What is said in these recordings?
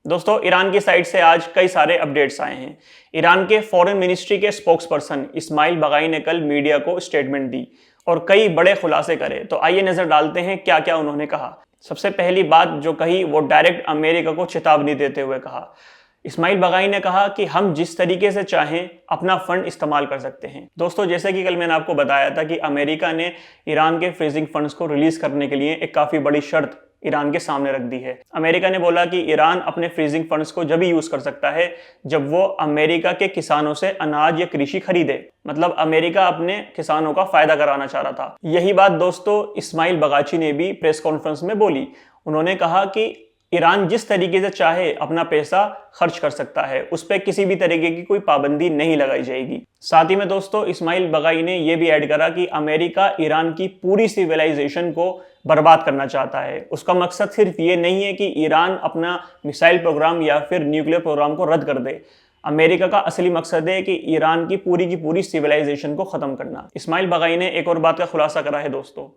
दोस्तों, ईरान की साइड से आज कई सारे अपडेट्स आए हैं। ईरान के फॉरेन मिनिस्ट्री के स्पोक्स पर्सन इस्माइल बगाई ने कल मीडिया को स्टेटमेंट दी और कई बड़े खुलासे करे। तो आइए नजर डालते हैं क्या क्या उन्होंने कहा। सबसे पहली बात जो कही वो डायरेक्ट अमेरिका को चेतावनी देते हुए कहा। इस्माइल बगाई ने कहा कि हम जिस तरीके से चाहें अपना फंड इस्तेमाल कर सकते हैं। दोस्तों, जैसे कि कल मैंने आपको बताया था कि अमेरिका ने ईरान के फ्रीजिंग फंड्स को रिलीज करने के लिए एक काफी बड़ी शर्त ईरान के सामने रख दी है। अमेरिका ने बोला कि ईरान अपने फ्रीजिंग फंड्स को जब ही यूज कर सकता है जब वो अमेरिका के किसानों से अनाज या कृषि खरीदे। मतलब अमेरिका अपने किसानों का फायदा कराना चाह रहा था। यही बात दोस्तों इस्माइल बगाची ने भी प्रेस कॉन्फ्रेंस में बोली। उन्होंने कहा कि ईरान जिस तरीके से चाहे अपना पैसा खर्च कर सकता है, उस पर किसी भी तरीके की कोई पाबंदी नहीं लगाई जाएगी। साथ ही में दोस्तों इस्माइल बगाई ने यह भी ऐड करा कि अमेरिका ईरान की पूरी सिविलाइजेशन को बर्बाद करना चाहता है। उसका मकसद सिर्फ ये नहीं है कि ईरान अपना मिसाइल प्रोग्राम या फिर न्यूक्लियर प्रोग्राम को रद्द कर दे। अमेरिका का असली मकसद है कि ईरान की पूरी सिविलाइजेशन को खत्म करना। इस्माइल बगाई ने एक और बात का खुलासा करा है दोस्तों।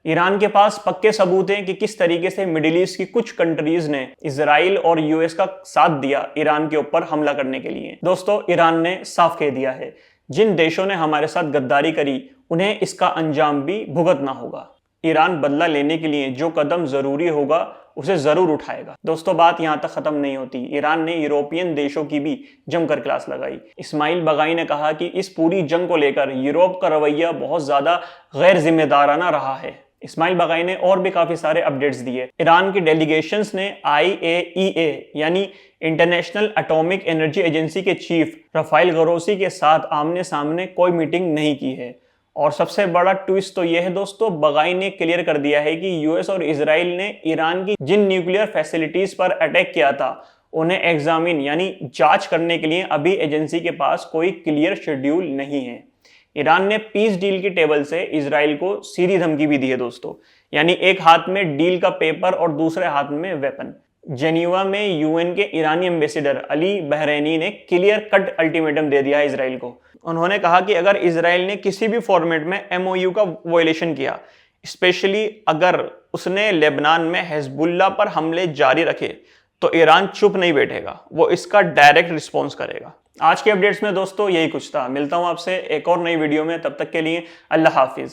ईरान के पास पक्के सबूत हैं कि किस तरीके से मिडिल ईस्ट की कुछ कंट्रीज ने इजराइल और यूएस का साथ दिया ईरान के ऊपर हमला करने के लिए। दोस्तों, ईरान ने साफ कह दिया है जिन देशों ने हमारे साथ गद्दारी करी उन्हें इसका अंजाम भी भुगतना होगा। ईरान बदला लेने के लिए जो कदम जरूरी होगा उसे जरूर उठाएगा। दोस्तों, बात यहां तक खत्म नहीं होती। ईरान ने यूरोपियन देशों की भी जमकर क्लास लगाई। इस्माइल बगाई ने कहा कि इस पूरी जंग को लेकर यूरोप का रवैया बहुत ज्यादा गैर जिम्मेदाराना रहा है। इस्माइल बगाई ने और भी काफी सारे अपडेट्स दिए। ईरान की डेलीगेशंस ने IAEA यानी इंटरनेशनल एटॉमिक एनर्जी एजेंसी के चीफ रफाइल ग्रोसी के साथ आमने सामने कोई मीटिंग नहीं की है। और सबसे बड़ा ट्विस्ट तो यह है दोस्तों, बगाई ने क्लियर कर दिया है कि यूएस और इजराइल ने ईरान की जिन न्यूक्लियर फैसिलिटीज पर अटैक किया था उन्हें एग्जामिन यानी जांच करने के लिए अभी एजेंसी के पास कोई क्लियर शेड्यूल नहीं है। ईरान ने पीस डील की टेबल से इजराइल को सीधी धमकी भी दी है दोस्तों, यानी एक हाथ में डील का पेपर और दूसरे हाथ में वेपन। जेनीवा में यूएन के ईरानी एम्बेसडर अली बहरैनी ने क्लियर कट अल्टीमेटम दे दिया है इजराइल को। उन्होंने कहा कि अगर इजराइल ने किसी भी फॉर्मेट में MOU का वायलेशन किया, स्पेशली अगर उसने लेबनान में हिजबुल्लाह पर हमले जारी रखे, तो ईरान चुप नहीं बैठेगा, वो इसका डायरेक्ट रिस्पॉन्स करेगा। आज के अपडेट्स में दोस्तों यही कुछ था। मिलता हूं आपसे एक और नई वीडियो में, तब तक के लिए अल्लाह हाफिज।